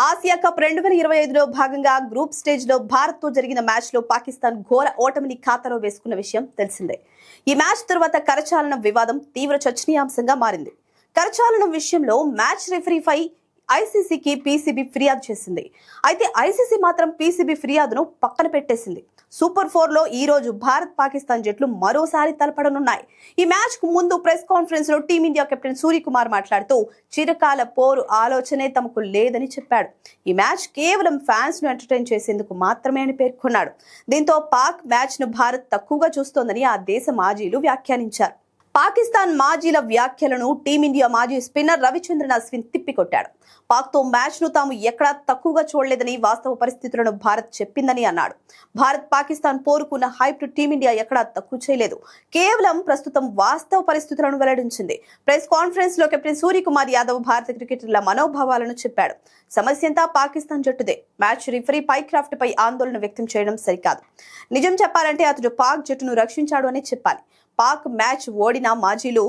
Asia cup 2025లో భాగంగా group stage లో భారత్ తో జరిగిన మ్యాచ్ లో పాకిస్తాన్ ఘోర ఓటమిని ఖాతాలో వేసుకున్న విషయం తెలిసిందే. ఈ మ్యాచ్ తర్వాత కరచాలనం వివాదం తీవ్ర చర్చనీయాంశంగా మారింది. కరచాలనం విషయంలో మ్యాచ్ రెఫరీపై ఐసీసీకి పీసీబీ ఫిర్యాదు చేసింది. అయితే ఐసీసీ మాత్రం పీసీబీ ఫిర్యాదును పక్కన పెట్టేసింది. సూపర్ 4 లో ఈ రోజు భారత్ పాకిస్తాన్ జట్లు మరోసారి తలపడనున్నాయి. ఈ మ్యాచ్ కు ముందు ప్రెస్ కాన్ఫరెన్స్ లో టీమిండియా కెప్టెన్ సూర్యకుమార్ మాట్లాడుతూ చిరకాల పోరు ఆలోచనే తమకు లేదని చెప్పాడు. ఈ మ్యాచ్ కేవలం ఫ్యాన్స్ ను ఎంటర్టైన్ చేసేందుకు మాత్రమే అని పేర్కొన్నాడు. దీంతో పాక్ మ్యాచ్ ను భారత్ తక్కువగా చూస్తోందని ఆ దేశ మాజీలు వ్యాఖ్యానించారు. పాకిస్తాన్ మాజీల వ్యాఖ్యలను టీమిండియా మాజీ స్పిన్నర్ రవిచంద్రన్ అశ్విన్ తిప్పికొట్టాడు. పాక్ తో మ్యాచ్ ను తాము ఎక్కడా తక్కువగా చూడలేదని, వాస్తవ పరిస్థితులను భారత్ చెప్పిందని అన్నాడు. భారత్ పాకిస్తాన్ పోరుకున్న హైప్ టీమిండియా ఎక్కడా తక్కువ చేయలేదు, కేవలం ప్రస్తుతం వాస్తవ పరిస్థితులను వెల్లడించింది. ప్రెస్ కాన్ఫరెన్స్ లో కెప్టెన్ సూర్యకుమార్ యాదవ్ భారత క్రికెటర్ల మనోభావాలను చెప్పాడు. సమస్యంతా పాకిస్తాన్ జట్టుదే. మ్యాచ్ రిఫరీ పైక్రాఫ్ట్ పై ఆందోళన వ్యక్తం చేయడం సరికాదు. నిజం చెప్పాలంటే అతడు పాక్ జట్టును రక్షించాడు అని చెప్పాలి. పాక్ మ్యాచ్ ఓడిన మాజీలు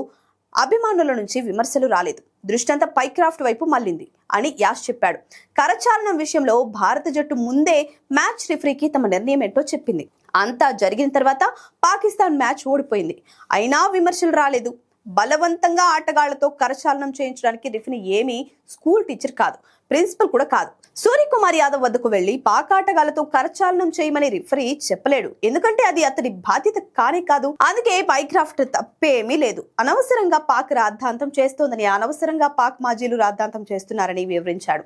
అభిమానుల నుంచి విమర్శలు రాలేదు, దృష్టంతా పైక్రాఫ్ట్ వైపు మళ్లింది అని యాష్ చెప్పాడు. కరచాలనం విషయంలో భారత జట్టు ముందే మ్యాచ్ రిఫరీకి తమ నిర్ణయం ఏంటో చెప్పింది. అంతా జరిగిన తర్వాత పాకిస్తాన్ మ్యాచ్ ఓడిపోయింది, అయినా విమర్శలు రాలేదు. బలవంతంగా ఆటగాళ్లతో కరచాలనం చేయించడానికి రిఫరీ ఏమీ స్కూల్ టీచర్ కాదు, ప్రిన్సిపల్ కూడా కాదు. సూర్యకుమార్ యాదవ్ వద్దకు వెళ్లి పాక్ ఆటగాళ్లతో కరచాలనం చేయమని రిఫరీ చెప్పలేడు, ఎందుకంటే అది అతడి బాధ్యత కానే కాదు. అందుకే పైక్రాఫ్ట్ తప్పేమీ లేదు. అనవసరంగా పాక్ రాద్ధాంతం చేస్తోందని, అనవసరంగా పాక్ మాజీలు రాద్ధాంతం చేస్తున్నారని వివరించాడు.